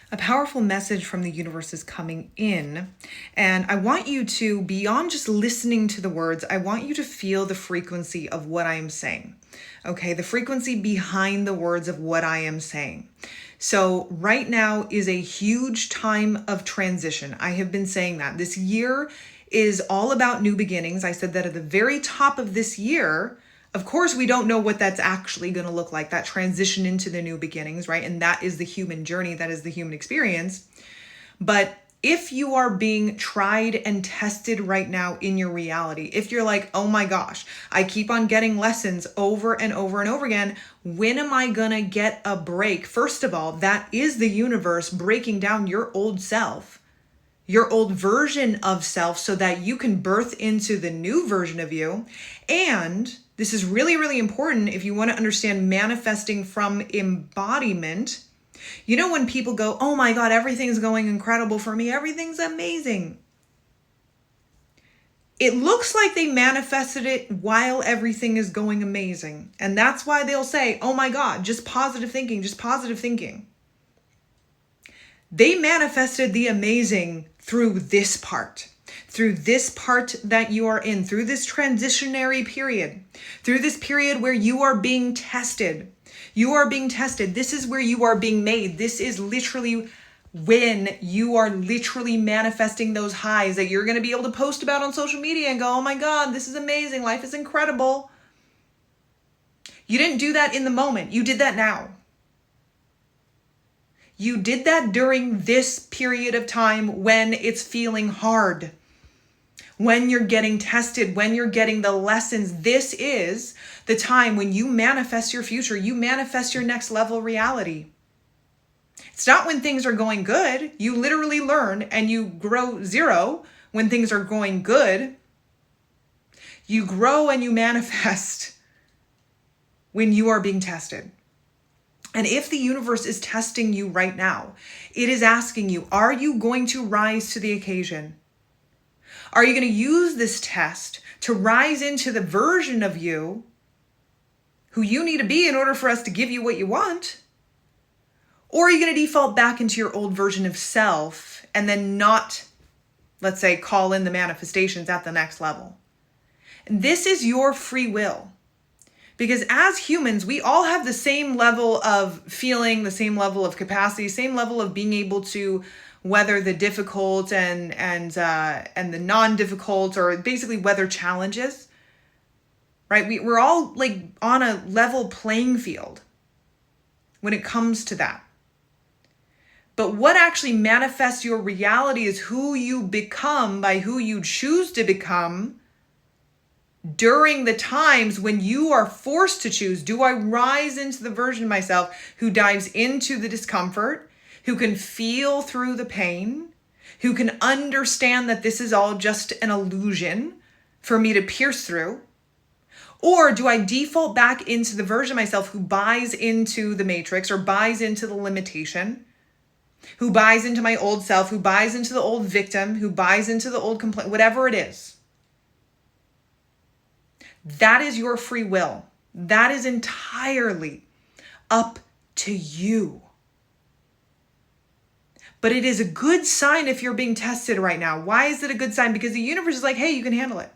A powerful message from the universe is coming in, and I want you to, beyond just listening to the words, I want you to feel the frequency of what I am saying. Okay, the frequency behind the words of what I am saying. So right now is a huge time of transition. I have been saying that. This year is all about new beginnings. I said that at the very top of this year. Of course, we don't know what that's actually going to look like, that transition into the new beginnings, right? And that is the human journey, that is the human experience. But if you are being tried and tested right now in your reality, if you're like, oh my gosh, I keep on getting lessons over and over and over again, when am I going to get a break? First of all, that is the universe breaking down your old self, your old version of self, so that you can birth into the new version of you. And this is really, really important if you want to understand manifesting from embodiment. You know, when people go, oh my God, everything's going incredible for me, everything's amazing. It looks like they manifested it while everything is going amazing. And that's why they'll say, oh my God, just positive thinking, just positive thinking. They manifested the amazing through this part that you are in, through this transitionary period, through this period where you are being tested. You are being tested. This is where you are being made. This is literally when you are literally manifesting those highs that you're going to be able to post about on social media and go, oh my God, this is amazing. Life is incredible. You didn't do that in the moment. You did that now. You did that during this period of time when it's feeling hard, when you're getting tested, when you're getting the lessons. This is the time when you manifest your future. You manifest your next level reality. It's not when things are going good. You literally learn and you grow zero when things are going good. You grow and you manifest when you are being tested. And if the universe is testing you right now, it is asking you, are you going to rise to the occasion? Are you going to use this test to rise into the version of you who you need to be in order for us to give you what you want? Or are you going to default back into your old version of self and then not, let's say, call in the manifestations at the next level? And this is your free will. Because as humans, we all have the same level of feeling, the same level of capacity, same level of being able to weather the difficult and the non-difficult, or basically weather challenges, right? We're all like on a level playing field when it comes to that. But what actually manifests your reality is who you become by who you choose to become during the times when you are forced to choose. Do I rise into the version of myself who dives into the discomfort, who can feel through the pain, who can understand that this is all just an illusion for me to pierce through? Or do I default back into the version of myself who buys into the matrix or buys into the limitation, who buys into my old self, who buys into the old victim, who buys into the old complaint, whatever it is? That is your free will. That is entirely up to you. But it is a good sign if you're being tested right now. Why is it a good sign? Because the universe is like, hey, you can handle it.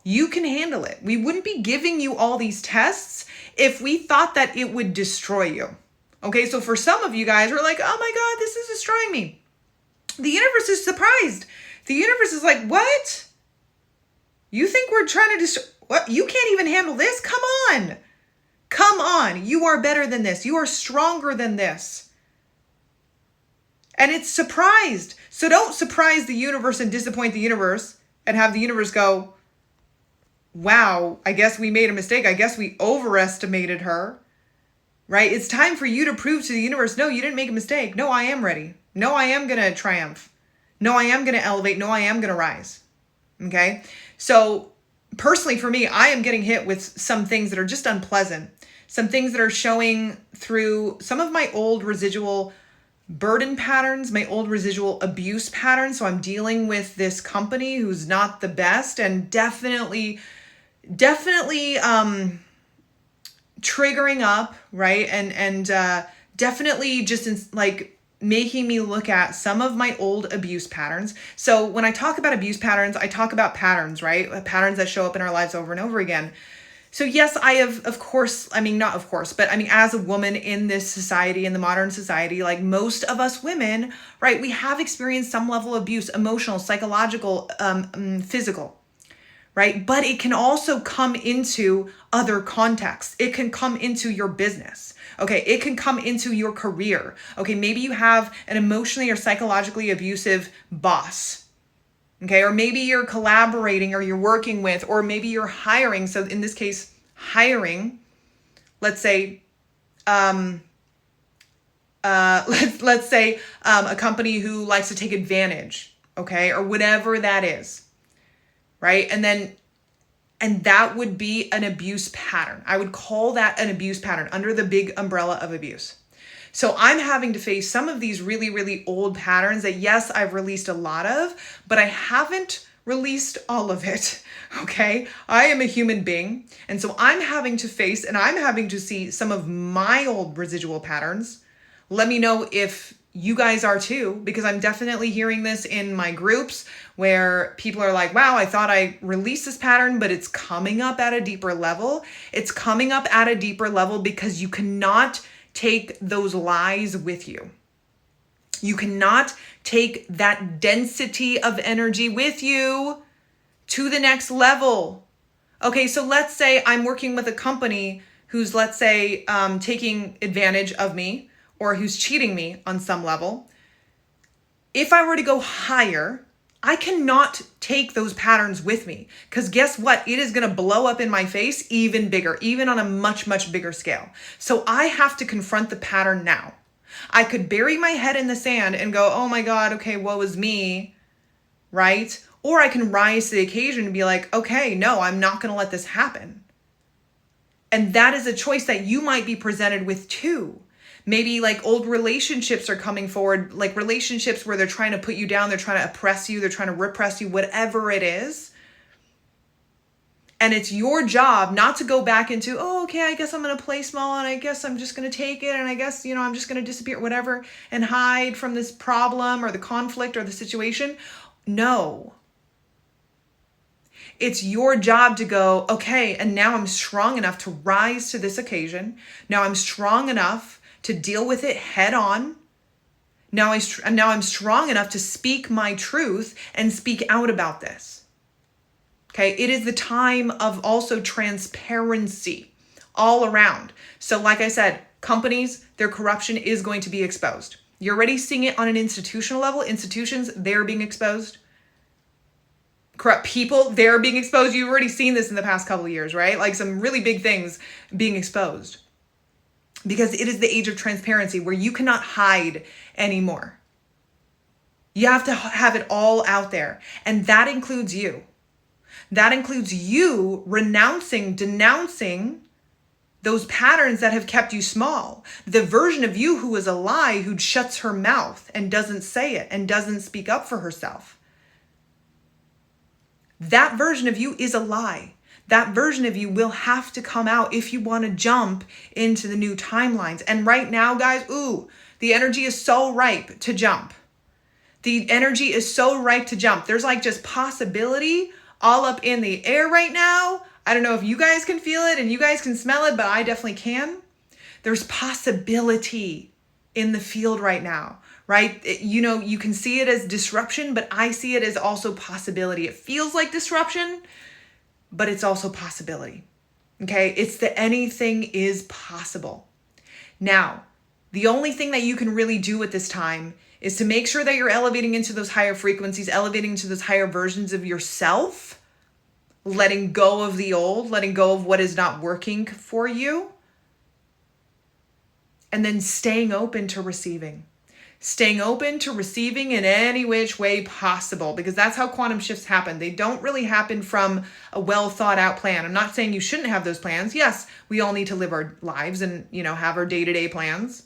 You can handle it. We wouldn't be giving you all these tests if we thought that it would destroy you. Okay, so for some of you guys are like, oh my God, this is destroying me. The universe is surprised. The universe is like, what? You think we're trying to destroy? What? You can't even handle this? Come on. Come on. You are better than this. You are stronger than this. And it's surprised. So don't surprise the universe and disappoint the universe and have the universe go, wow, I guess we made a mistake. I guess we overestimated her, right? It's time for you to prove to the universe, no, you didn't make a mistake. No, I am ready. No, I am going to triumph. No, I am going to elevate. No, I am going to rise. Okay. So personally for me, I am getting hit with some things that are just unpleasant. Some things that are showing through some of my old residual burden patterns, my old residual abuse patterns. So I'm dealing with this company who's not the best, and definitely triggering up, right? And definitely just like making me look at some of my old abuse patterns. So when I talk about abuse patterns, I talk about patterns, right? Patterns that show up in our lives over and over again. So yes, I have, of course, I mean, not of course, but I mean, as a woman in this society, in the modern society, like most of us women, right, we have experienced some level of abuse, emotional, psychological, physical, right? But it can also come into other contexts. It can come into your business. Okay, it can come into your career. Okay, maybe you have an emotionally or psychologically abusive boss. Okay, or maybe you're collaborating or you're working with, or maybe you're hiring. So in this case, hiring, let's say, let's say a company who likes to take advantage, okay, or whatever that is, right? And that would be an abuse pattern. I would call that an abuse pattern under the big umbrella of abuse. So I'm having to face some of these really, really old patterns that, yes, I've released a lot of, but I haven't released all of it, okay? I am a human being. And so I'm having to face and I'm having to see some of my old residual patterns. Let me know if you guys are too, because I'm definitely hearing this in my groups where people are like, wow, I thought I released this pattern, but it's coming up at a deeper level. It's coming up at a deeper level because you cannot take those lies with you. You cannot take that density of energy with you to the next level. Okay, so let's say I'm working with a company who's, let's say, taking advantage of me or who's cheating me on some level. If I were to go higher, I cannot take those patterns with me because guess what? It is going to blow up in my face even bigger, even on a much, much bigger scale. So I have to confront the pattern now. I could bury my head in the sand and go, oh my God, okay, woe is me, right? Or I can rise to the occasion and be like, okay, no, I'm not going to let this happen. And that is a choice that you might be presented with too. Maybe like old relationships are coming forward, like relationships where they're trying to put you down, they're trying to oppress you, they're trying to repress you, whatever it is. And it's your job not to go back into, oh, okay, I guess I'm going to play small and I guess I'm just going to take it and I guess, I'm just going to disappear, whatever, and hide from this problem or the conflict or the situation. No. It's your job to go, okay, and now I'm strong enough to rise to this occasion. Now I'm strong enough to deal with it head on. Now I'm strong enough to speak my truth and speak out about this. Okay, it is the time of also transparency all around. So like I said, companies, their corruption is going to be exposed. You're already seeing it on an institutional level. Institutions, they're being exposed. Corrupt people, they're being exposed. You've already seen this in the past couple of years, right? Like some really big things being exposed. Because it is the age of transparency where you cannot hide anymore. You have to have it all out there. And that includes you. That includes you renouncing, denouncing those patterns that have kept you small. The version of you who is a lie, who shuts her mouth and doesn't say it and doesn't speak up for herself. That version of you is a lie. That version of you will have to come out if you want to jump into the new timelines. And right now, guys, the energy is so ripe to jump. The energy is so ripe to jump. There's like just possibility all up in the air right now. I don't know if you guys can feel it and you guys can smell it, but I definitely can. There's possibility in the field right now, right? You can see it as disruption, but I see it as also possibility. It feels like disruption, but it's also possibility. Okay? It's that anything is possible. Now, the only thing that you can really do at this time is to make sure that you're elevating into those higher frequencies, elevating into those higher versions of yourself, letting go of the old, letting go of what is not working for you, and then staying open to receiving. Staying open to receiving in any which way possible, because that's how quantum shifts happen. They don't really happen from a well thought out plan. I'm not saying you shouldn't have those plans. Yes, we all need to live our lives and, have our day-to-day plans.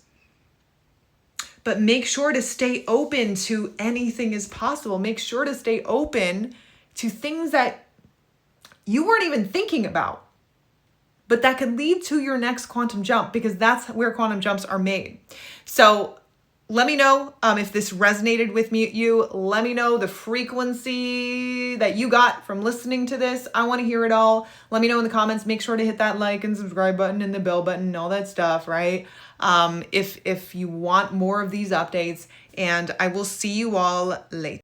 But make sure to stay open to anything is possible. Make sure to stay open to things that you weren't even thinking about, but that could lead to your next quantum jump, because that's where quantum jumps are made. So Let me know if this resonated with you. Let me know the frequency that you got from listening to this. I want to hear it all. Let me know in the comments. Make sure to hit that like and subscribe button and the bell button and all that stuff, right? If you want more of these updates, and I will see you all later.